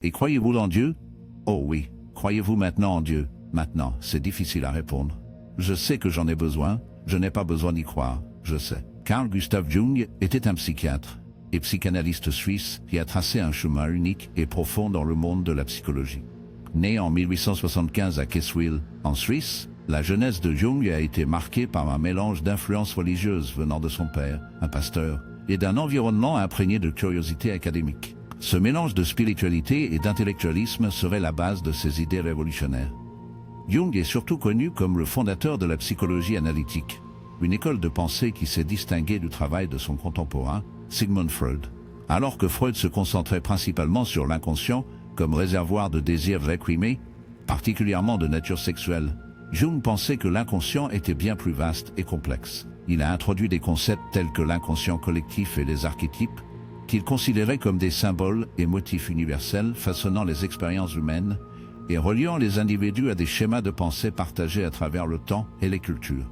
Et croyez-vous en Dieu? Oh oui, croyez-vous maintenant en Dieu? Maintenant, c'est difficile à répondre. Je sais que j'en ai besoin, je n'ai pas besoin d'y croire, je sais. Carl Gustav Jung était un psychiatre et psychanalyste suisse qui a tracé un chemin unique et profond dans le monde de la psychologie. Né en 1875 à Keswill, en Suisse, la jeunesse de Jung a été marquée par un mélange d'influences religieuses venant de son père, un pasteur, et d'un environnement imprégné de curiosité académique. Ce mélange de spiritualité et d'intellectualisme serait la base de ses idées révolutionnaires. Jung est surtout connu comme le fondateur de la psychologie analytique, une école de pensée qui s'est distinguée du travail de son contemporain, Sigmund Freud. Alors que Freud se concentrait principalement sur l'inconscient comme réservoir de désirs réprimés, particulièrement de nature sexuelle, Jung pensait que l'inconscient était bien plus vaste et complexe. Il a introduit des concepts tels que l'inconscient collectif et les archétypes, qu'il considérait comme des symboles et motifs universels façonnant les expériences humaines et reliant les individus à des schémas de pensée partagés à travers le temps et les cultures.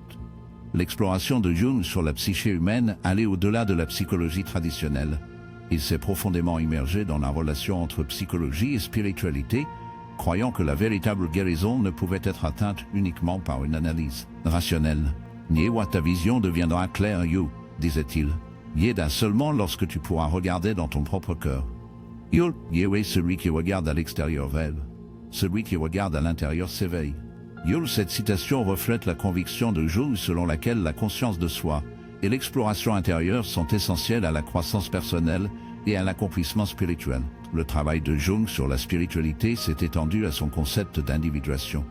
L'exploration de Jung sur la psyché humaine allait au-delà de la psychologie traditionnelle. Il s'est profondément immergé dans la relation entre psychologie et spiritualité, croyant que la véritable guérison ne pouvait être atteinte uniquement par une analyse rationnelle. Niewa, ta vision deviendra claire, You, disait-il. Yeda seulement lorsque tu pourras regarder dans ton propre cœur. Yul, Yewe, celui qui regarde à l'extérieur rêve. Celui qui regarde à l'intérieur s'éveille. Yul, cette citation reflète la conviction de Jung selon laquelle la conscience de soi et l'exploration intérieure sont essentielles à la croissance personnelle et à l'accomplissement spirituel. Le travail de Jung sur la spiritualité s'est étendu à son concept d'individuation,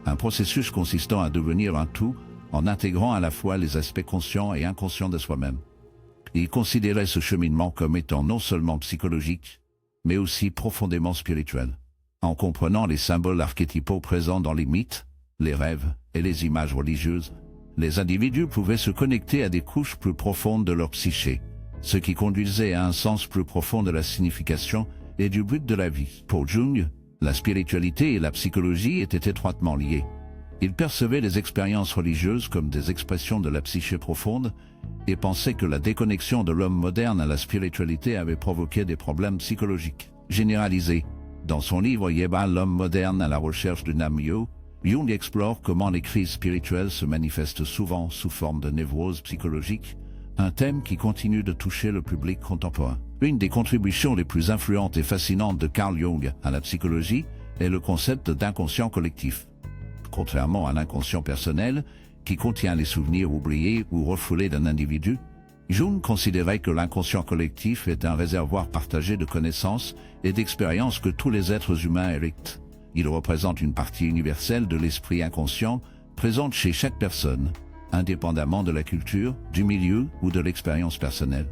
un processus consistant à devenir un tout en intégrant à la fois les aspects conscients et inconscients de soi-même. Il considérait ce cheminement comme étant non seulement psychologique, mais aussi profondément spirituel. En comprenant les symboles archétypaux présents dans les mythes, les rêves et les images religieuses, les individus pouvaient se connecter à des couches plus profondes de leur psyché, ce qui conduisait à un sens plus profond de la signification et du but de la vie. Pour Jung, la spiritualité et la psychologie étaient étroitement liées. Il percevait les expériences religieuses comme des expressions de la psyché profonde et pensait que la déconnexion de l'homme moderne à la spiritualité avait provoqué des problèmes psychologiques généralisés. Dans son livre Yeba, l'homme moderne à la recherche du Nam-myo, Jung explore comment les crises spirituelles se manifestent souvent sous forme de névroses psychologiques, un thème qui continue de toucher le public contemporain. Une des contributions les plus influentes et fascinantes de Carl Jung à la psychologie est le concept d'inconscient collectif. Contrairement à l'inconscient personnel, qui contient les souvenirs oubliés ou refoulés d'un individu, Jung considérait que l'inconscient collectif est un réservoir partagé de connaissances et d'expériences que tous les êtres humains héritent. Il représente une partie universelle de l'esprit inconscient présente chez chaque personne, indépendamment de la culture, du milieu ou de l'expérience personnelle.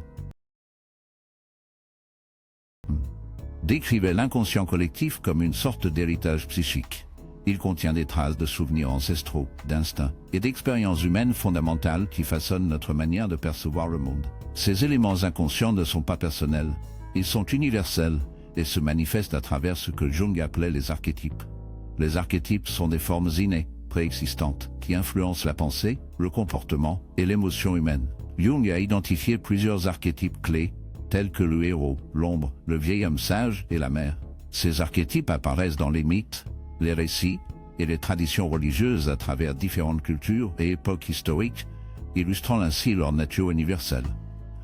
Décrivait l'inconscient collectif comme une sorte d'héritage psychique. Il contient des traces de souvenirs ancestraux, d'instincts et d'expériences humaines fondamentales qui façonnent notre manière de percevoir le monde. Ces éléments inconscients ne sont pas personnels, ils sont universels et se manifestent à travers ce que Jung appelait les archétypes. Les archétypes sont des formes innées, préexistantes, qui influencent la pensée, le comportement et l'émotion humaine. Jung a identifié plusieurs archétypes clés, tels que le héros, l'ombre, le vieil homme sage et la mère. Ces archétypes apparaissent dans les mythes, les récits et les traditions religieuses à travers différentes cultures et époques historiques, illustrant ainsi leur nature universelle.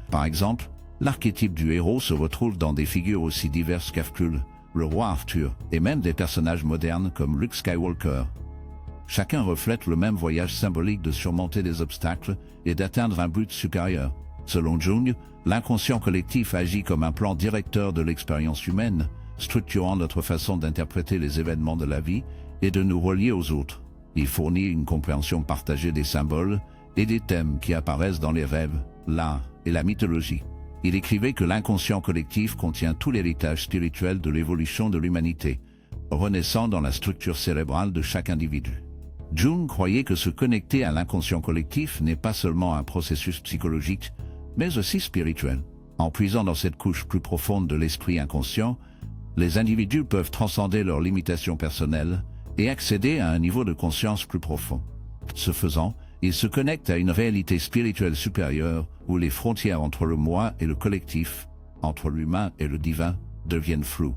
Par exemple, l'archétype du héros se retrouve dans des figures aussi diverses qu'Hercule, le roi Arthur, et même des personnages modernes comme Luke Skywalker. Chacun reflète le même voyage symbolique de surmonter des obstacles et d'atteindre un but supérieur. Selon Jung, l'inconscient collectif agit comme un plan directeur de l'expérience humaine, structurant notre façon d'interpréter les événements de la vie et de nous relier aux autres. Il fournit une compréhension partagée des symboles et des thèmes qui apparaissent dans les rêves, l'art et la mythologie. Il écrivait que l'inconscient collectif contient tout l'héritage spirituel de l'évolution de l'humanité, renaissant dans la structure cérébrale de chaque individu. Jung croyait que se connecter à l'inconscient collectif n'est pas seulement un processus psychologique, mais aussi spirituel. En puisant dans cette couche plus profonde de l'esprit inconscient, les individus peuvent transcender leurs limitations personnelles et accéder à un niveau de conscience plus profond. Ce faisant, ils se connectent à une réalité spirituelle supérieure où les frontières entre le moi et le collectif, entre l'humain et le divin, deviennent floues.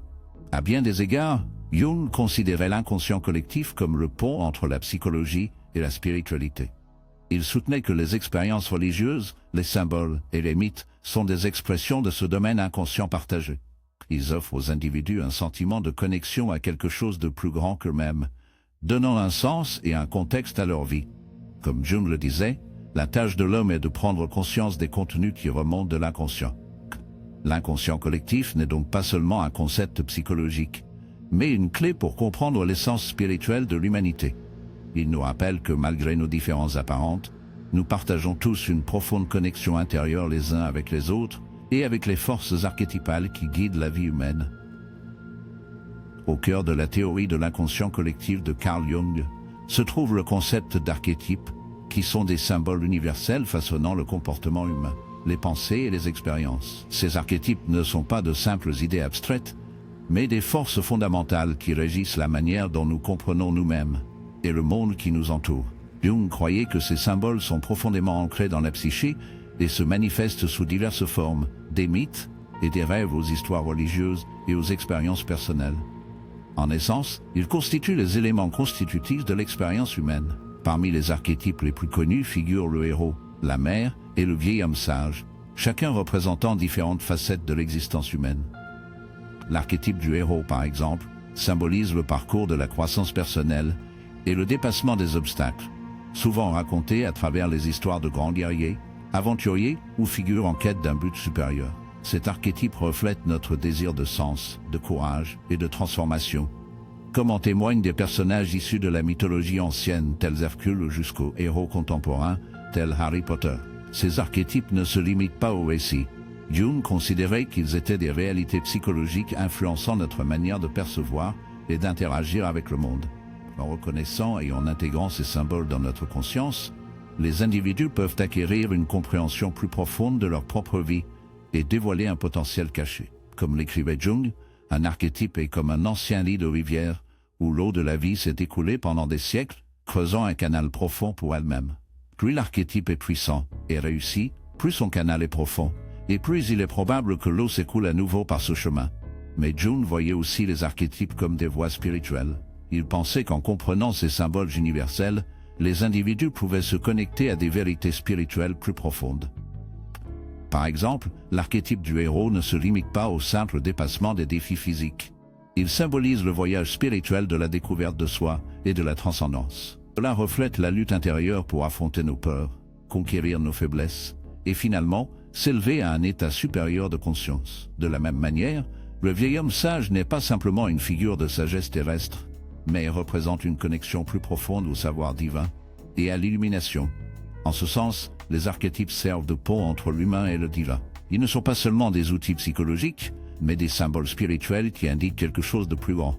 À bien des égards, Jung considérait l'inconscient collectif comme le pont entre la psychologie et la spiritualité. Il soutenait que les expériences religieuses, les symboles et les mythes sont des expressions de ce domaine inconscient partagé. Ils offrent aux individus un sentiment de connexion à quelque chose de plus grand qu'eux-mêmes, donnant un sens et un contexte à leur vie. Comme Jung le disait, la tâche de l'homme est de prendre conscience des contenus qui remontent de l'inconscient. L'inconscient collectif n'est donc pas seulement un concept psychologique, mais une clé pour comprendre l'essence spirituelle de l'humanité. Il nous rappelle que malgré nos différences apparentes, nous partageons tous une profonde connexion intérieure les uns avec les autres et avec les forces archétypales qui guident la vie humaine. Au cœur de la théorie de l'inconscient collectif de Carl Jung se trouve le concept d'archétypes, qui sont des symboles universels façonnant le comportement humain, les pensées et les expériences. Ces archétypes ne sont pas de simples idées abstraites, mais des forces fondamentales qui régissent la manière dont nous comprenons nous-mêmes et le monde qui nous entoure. Jung croyait que ces symboles sont profondément ancrés dans la psyché et se manifestent sous diverses formes, des mythes et des rêves aux histoires religieuses et aux expériences personnelles. En essence, ils constituent les éléments constitutifs de l'expérience humaine. Parmi les archétypes les plus connus figurent le héros, la mère et le vieil homme sage, chacun représentant différentes facettes de l'existence humaine. L'archétype du héros, par exemple, symbolise le parcours de la croissance personnelle et le dépassement des obstacles, souvent raconté à travers les histoires de grands guerriers, aventuriers ou figures en quête d'un but supérieur. Cet archétype reflète notre désir de sens, de courage et de transformation, comme en témoignent des personnages issus de la mythologie ancienne, tels Hercule jusqu'aux héros contemporains, tels Harry Potter. Ces archétypes ne se limitent pas au récit. Jung considérait qu'ils étaient des réalités psychologiques influençant notre manière de percevoir et d'interagir avec le monde. En reconnaissant et en intégrant ces symboles dans notre conscience, les individus peuvent acquérir une compréhension plus profonde de leur propre vie et dévoiler un potentiel caché. Comme l'écrivait Jung, un archétype est comme un ancien lit de rivière où l'eau de la vie s'est écoulée pendant des siècles, creusant un canal profond pour elle-même. Plus l'archétype est puissant et réussi, plus son canal est profond, et plus il est probable que l'eau s'écoule à nouveau par ce chemin. Mais Jung voyait aussi les archétypes comme des voies spirituelles. Il pensait qu'en comprenant ces symboles universels, les individus pouvaient se connecter à des vérités spirituelles plus profondes. Par exemple, l'archétype du héros ne se limite pas au simple dépassement des défis physiques. Il symbolise le voyage spirituel de la découverte de soi et de la transcendance. Cela reflète la lutte intérieure pour affronter nos peurs, conquérir nos faiblesses et finalement s'élever à un état supérieur de conscience. De la même manière, le vieil homme sage n'est pas simplement une figure de sagesse terrestre, mais représente une connexion plus profonde au savoir divin et à l'illumination. En ce sens, les archétypes servent de pont entre l'humain et le divin. Ils ne sont pas seulement des outils psychologiques, mais des symboles spirituels qui indiquent quelque chose de plus grand.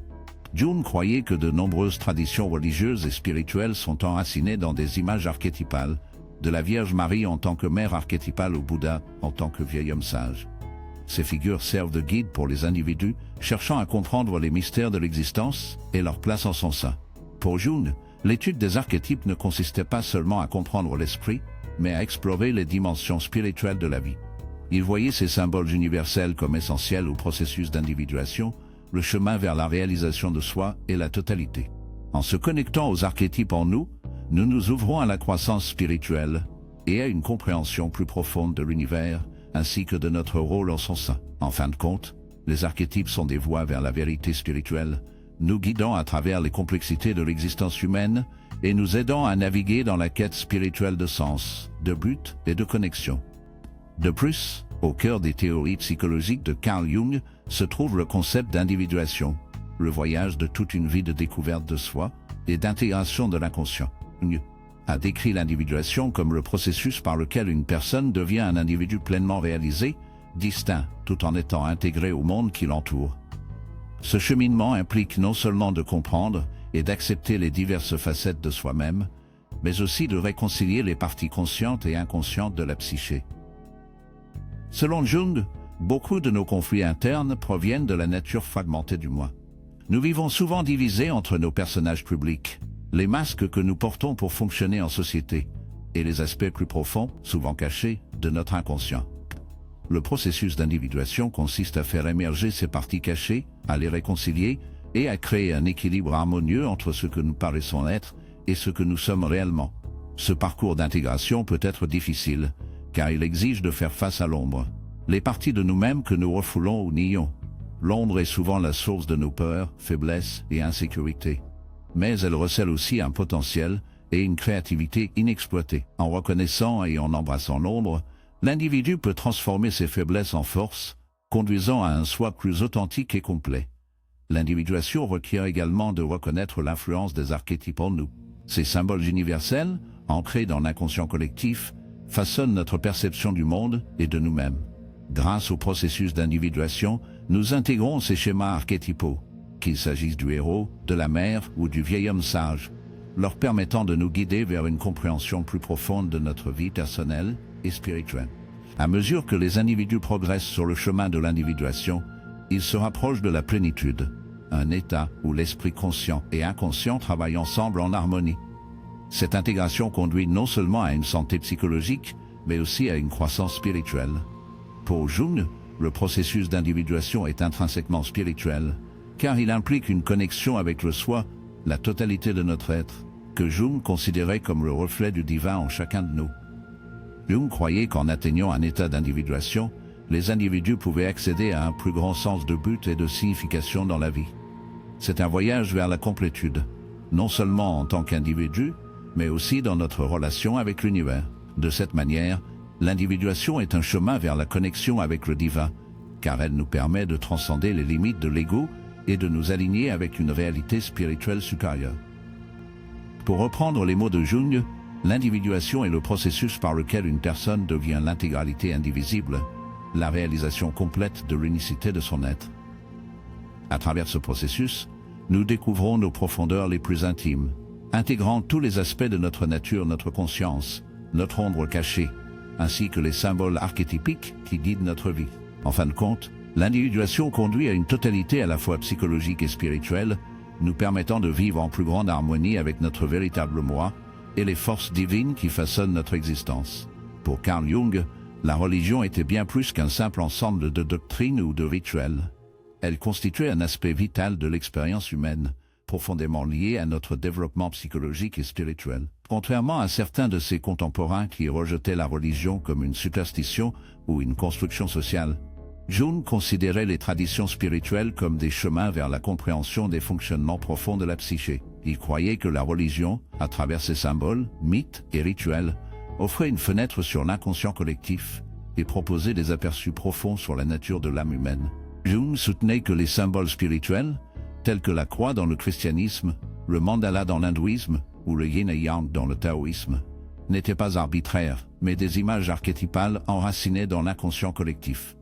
Jung croyait que de nombreuses traditions religieuses et spirituelles sont enracinées dans des images archétypales, de la Vierge Marie en tant que mère archétypale au Bouddha en tant que vieil homme sage. Ces figures servent de guide pour les individus cherchant à comprendre les mystères de l'existence et leur place en son sein. Pour Jung, l'étude des archétypes ne consistait pas seulement à comprendre l'esprit, mais à explorer les dimensions spirituelles de la vie. Il voyait ces symboles universels comme essentiels au processus d'individuation, le chemin vers la réalisation de soi et la totalité. En se connectant aux archétypes en nous, nous nous ouvrons à la croissance spirituelle et à une compréhension plus profonde de l'univers, ainsi que de notre rôle en son sein. En fin de compte, les archétypes sont des voies vers la vérité spirituelle, nous guidant à travers les complexités de l'existence humaine et nous aidant à naviguer dans la quête spirituelle de sens, de but et de connexion. De plus, au cœur des théories psychologiques de Carl Jung se trouve le concept d'individuation, le voyage de toute une vie de découverte de soi et d'intégration de l'inconscient. Jung a décrit l'individuation comme le processus par lequel une personne devient un individu pleinement réalisé, distinct, tout en étant intégré au monde qui l'entoure. Ce cheminement implique non seulement de comprendre et d'accepter les diverses facettes de soi-même, mais aussi de réconcilier les parties conscientes et inconscientes de la psyché. Selon Jung, beaucoup de nos conflits internes proviennent de la nature fragmentée du moi. Nous vivons souvent divisés entre nos personnages publics, les masques que nous portons pour fonctionner en société, et les aspects plus profonds, souvent cachés, de notre inconscient. Le processus d'individuation consiste à faire émerger ces parties cachées, à les réconcilier et à créer un équilibre harmonieux entre ce que nous paraissons être et ce que nous sommes réellement. Ce parcours d'intégration peut être difficile, car il exige de faire face à l'ombre. Les parties de nous-mêmes que nous refoulons ou nions. L'ombre est souvent la source de nos peurs, faiblesses et insécurités. Mais elle recèle aussi un potentiel et une créativité inexploitée. En reconnaissant et en embrassant l'ombre, l'individu peut transformer ses faiblesses en force, conduisant à un soi plus authentique et complet. L'individuation requiert également de reconnaître l'influence des archétypes en nous. Ces symboles universels, ancrés dans l'inconscient collectif, façonnent notre perception du monde et de nous-mêmes. Grâce au processus d'individuation, nous intégrons ces schémas archétypaux, qu'il s'agisse du héros, de la mère ou du vieil homme sage, leur permettant de nous guider vers une compréhension plus profonde de notre vie personnelle et spirituelle. À mesure que les individus progressent sur le chemin de l'individuation, ils se rapprochent de la plénitude, un état où l'esprit conscient et inconscient travaillent ensemble en harmonie. Cette intégration conduit non seulement à une santé psychologique, mais aussi à une croissance spirituelle. Pour Jung, le processus d'individuation est intrinsèquement spirituel, car il implique une connexion avec le soi, la totalité de notre être, que Jung considérait comme le reflet du divin en chacun de nous. Jung croyait qu'en atteignant un état d'individuation, les individus pouvaient accéder à un plus grand sens de but et de signification dans la vie. C'est un voyage vers la complétude, non seulement en tant qu'individu, mais aussi dans notre relation avec l'univers. De cette manière, l'individuation est un chemin vers la connexion avec le divin, car elle nous permet de transcender les limites de l'ego et de nous aligner avec une réalité spirituelle supérieure. Pour reprendre les mots de Jung, l'individuation est le processus par lequel une personne devient l'intégralité indivisible, la réalisation complète de l'unicité de son être. À travers ce processus, nous découvrons nos profondeurs les plus intimes, intégrant tous les aspects de notre nature, notre conscience, notre ombre cachée, ainsi que les symboles archétypiques qui guident notre vie. En fin de compte, l'individuation conduit à une totalité à la fois psychologique et spirituelle, nous permettant de vivre en plus grande harmonie avec notre véritable moi et les forces divines qui façonnent notre existence. Pour Carl Jung, la religion était bien plus qu'un simple ensemble de doctrines ou de rituels. Elle constituait un aspect vital de l'expérience humaine, profondément lié à notre développement psychologique et spirituel. Contrairement à certains de ses contemporains qui rejetaient la religion comme une superstition ou une construction sociale, Jung considérait les traditions spirituelles comme des chemins vers la compréhension des fonctionnements profonds de la psyché. Il croyait que la religion, à travers ses symboles, mythes et rituels, offrait une fenêtre sur l'inconscient collectif et proposait des aperçus profonds sur la nature de l'âme humaine. Jung soutenait que les symboles spirituels, tels que la croix dans le christianisme, le mandala dans l'hindouisme ou le yin et yang dans le taoïsme, n'étaient pas arbitraires, mais des images archétypales enracinées dans l'inconscient collectif.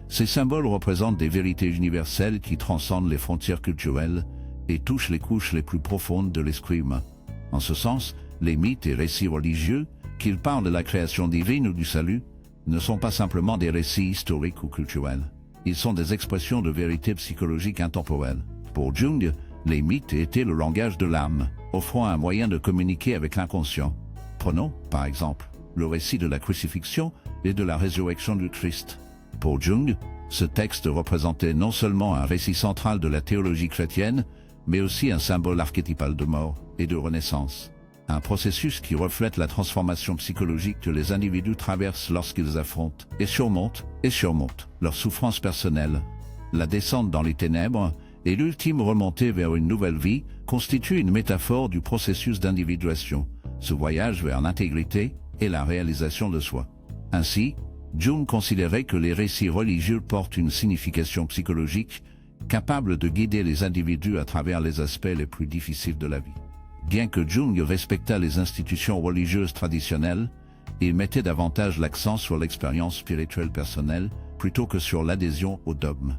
Ces symboles représentent des vérités universelles qui transcendent les frontières culturelles et touchent les couches les plus profondes de l'esprit humain. En ce sens, les mythes et récits religieux, qu'ils parlent de la création divine ou du salut, ne sont pas simplement des récits historiques ou culturels. Ils sont des expressions de vérités psychologiques intemporelles. Pour Jung, les mythes étaient le langage de l'âme, offrant un moyen de communiquer avec l'inconscient. Prenons, par exemple, le récit de la crucifixion et de la résurrection du Christ. Pour Jung, ce texte représentait non seulement un récit central de la théologie chrétienne, mais aussi un symbole archétypal de mort et de renaissance. Un processus qui reflète la transformation psychologique que les individus traversent lorsqu'ils affrontent et surmontent leurs souffrances personnelles. La descente dans les ténèbres et l'ultime remontée vers une nouvelle vie constituent une métaphore du processus d'individuation, ce voyage vers l'intégrité et la réalisation de soi. Ainsi, Jung considérait que les récits religieux portent une signification psychologique capable de guider les individus à travers les aspects les plus difficiles de la vie. Bien que Jung respectât les institutions religieuses traditionnelles, il mettait davantage l'accent sur l'expérience spirituelle personnelle plutôt que sur l'adhésion au dogme.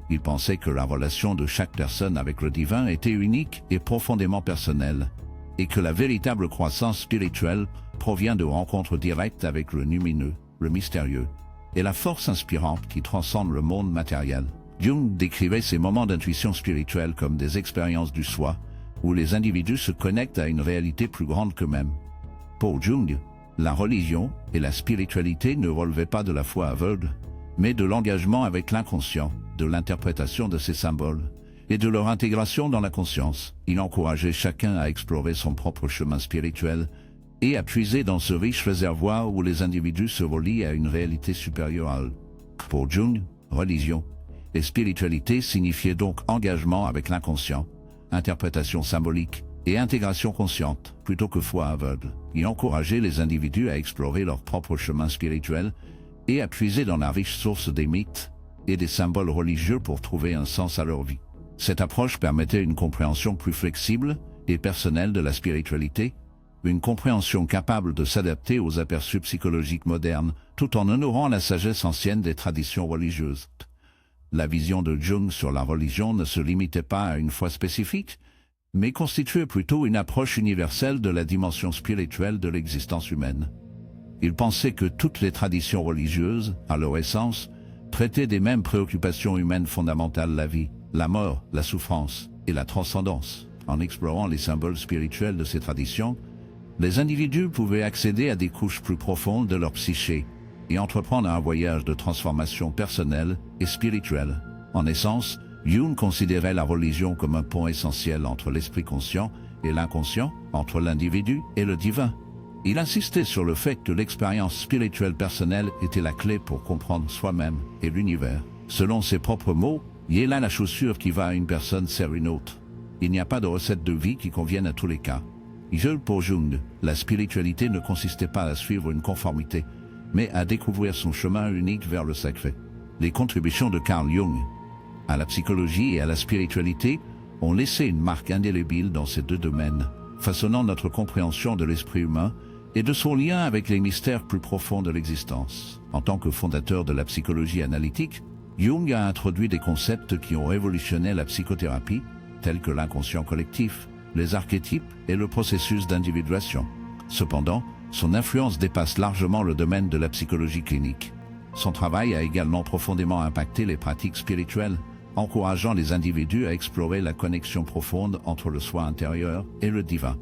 Il pensait que la relation de chaque personne avec le divin était unique et profondément personnelle, et que la véritable croissance spirituelle provient de rencontres directes avec le lumineux, le mystérieux, et la force inspirante qui transcende le monde matériel. Jung décrivait ces moments d'intuition spirituelle comme des expériences du soi, où les individus se connectent à une réalité plus grande qu'eux-mêmes. Pour Jung, La religion et la spiritualité ne relevaient pas de la foi aveugle, mais de l'engagement avec l'inconscient, de l'interprétation de ces symboles et de leur intégration dans la conscience. Il encourageait chacun à explorer son propre chemin spirituel et à puiser dans ce riche réservoir où les individus se relient à une réalité supérieure à eux. Pour Jung, religion et spiritualité signifiaient donc engagement avec l'inconscient, interprétation symbolique et intégration consciente, plutôt que foi aveugle. Il encourageait les individus à explorer leur propre chemin spirituel et à puiser dans la riche source des mythes et des symboles religieux pour trouver un sens à leur vie. Cette approche permettait une compréhension plus flexible et personnelle de la spiritualité, une compréhension capable de s'adapter aux aperçus psychologiques modernes, tout en honorant la sagesse ancienne des traditions religieuses. La vision de Jung sur la religion ne se limitait pas à une foi spécifique, mais constituait plutôt une approche universelle de la dimension spirituelle de l'existence humaine. Il pensait que toutes les traditions religieuses, à leur essence, traitaient des mêmes préoccupations humaines fondamentales: la vie, la mort, la souffrance et la transcendance. En explorant les symboles spirituels de ces traditions, les individus pouvaient accéder à des couches plus profondes de leur psyché et entreprendre un voyage de transformation personnelle et spirituelle. En essence, Jung considérait la religion comme un pont essentiel entre l'esprit conscient et l'inconscient, entre l'individu et le divin. Il insistait sur le fait que l'expérience spirituelle personnelle était la clé pour comprendre soi-même et l'univers. Selon ses propres mots, « Il est là la chaussure qui va à une personne sert une autre. Il n'y a pas de recette de vie qui convienne à tous les cas. » Pour Jung, la spiritualité ne consistait pas à suivre une conformité, mais à découvrir son chemin unique vers le sacré. Les contributions de Carl Jung à la psychologie et à la spiritualité ont laissé une marque indélébile dans ces deux domaines, façonnant notre compréhension de l'esprit humain et de son lien avec les mystères plus profonds de l'existence. En tant que fondateur de la psychologie analytique, Jung a introduit des concepts qui ont révolutionné la psychothérapie, tels que l'inconscient collectif, les archétypes et le processus d'individuation. Cependant, son influence dépasse largement le domaine de la psychologie clinique. Son travail a également profondément impacté les pratiques spirituelles, encourageant les individus à explorer la connexion profonde entre le soi intérieur et le divin.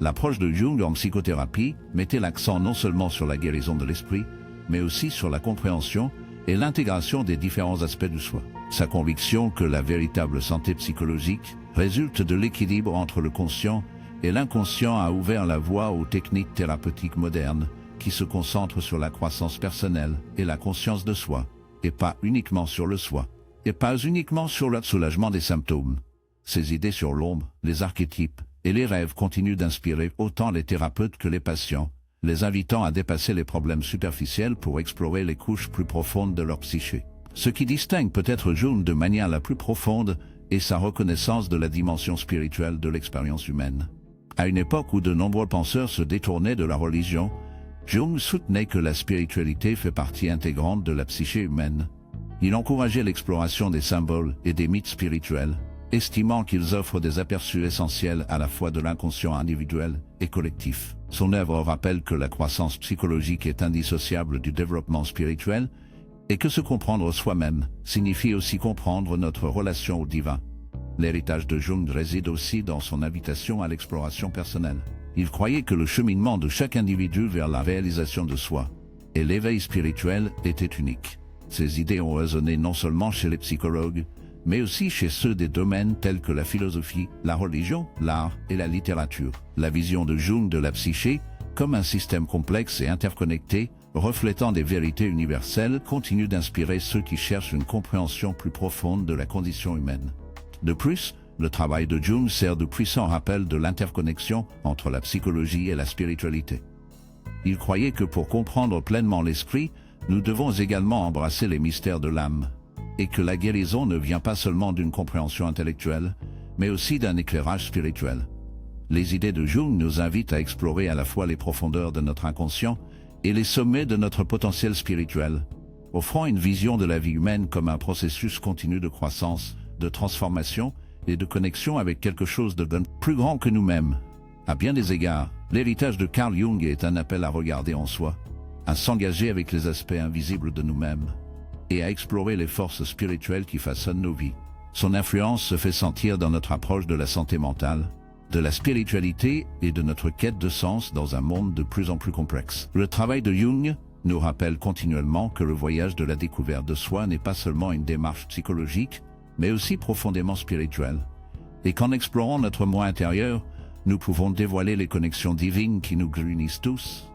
L'approche de Jung en psychothérapie mettait l'accent non seulement sur la guérison de l'esprit, mais aussi sur la compréhension et l'intégration des différents aspects du soi. Sa conviction que la véritable santé psychologique résulte de l'équilibre entre le conscient et l'inconscient a ouvert la voie aux techniques thérapeutiques modernes qui se concentrent sur la croissance personnelle et la conscience de soi, et pas uniquement sur le soi, et pas uniquement sur le soulagement des symptômes. Ces idées sur l'ombre, les archétypes et les rêves continuent d'inspirer autant les thérapeutes que les patients, les invitant à dépasser les problèmes superficiels pour explorer les couches plus profondes de leur psyché. Ce qui distingue peut-être Jung de manière la plus profonde est sa reconnaissance de la dimension spirituelle de l'expérience humaine. À une époque où de nombreux penseurs se détournaient de la religion, Jung soutenait que la spiritualité fait partie intégrante de la psyché humaine. Il encourageait l'exploration des symboles et des mythes spirituels, estimant qu'ils offrent des aperçus essentiels à la fois de l'inconscient individuel et collectif. Son œuvre rappelle que la croissance psychologique est indissociable du développement spirituel et que se comprendre soi-même signifie aussi comprendre notre relation au divin. L'héritage de Jung réside aussi dans son invitation à l'exploration personnelle. Il croyait que le cheminement de chaque individu vers la réalisation de soi et l'éveil spirituel était unique. Ces idées ont résonné non seulement chez les psychologues, mais aussi chez ceux des domaines tels que la philosophie, la religion, l'art et la littérature. La vision de Jung de la psyché, comme un système complexe et interconnecté, reflétant des vérités universelles, continue d'inspirer ceux qui cherchent une compréhension plus profonde de la condition humaine. De plus, le travail de Jung sert de puissant rappel de l'interconnexion entre la psychologie et la spiritualité. Il croyait que pour comprendre pleinement l'esprit, nous devons également embrasser les mystères de l'âme, et que la guérison ne vient pas seulement d'une compréhension intellectuelle, mais aussi d'un éclairage spirituel. Les idées de Jung nous invitent à explorer à la fois les profondeurs de notre inconscient et les sommets de notre potentiel spirituel, offrant une vision de la vie humaine comme un processus continu de croissance, de transformation et de connexion avec quelque chose de plus grand que nous-mêmes. À bien des égards, l'héritage de Carl Jung est un appel à regarder en soi, à s'engager avec les aspects invisibles de nous-mêmes et à explorer les forces spirituelles qui façonnent nos vies. Son influence se fait sentir dans notre approche de la santé mentale, de la spiritualité et de notre quête de sens dans un monde de plus en plus complexe. Le travail de Jung nous rappelle continuellement que le voyage de la découverte de soi n'est pas seulement une démarche psychologique, mais aussi profondément spirituelle, et qu'en explorant notre moi intérieur, nous pouvons dévoiler les connexions divines qui nous réunissent tous.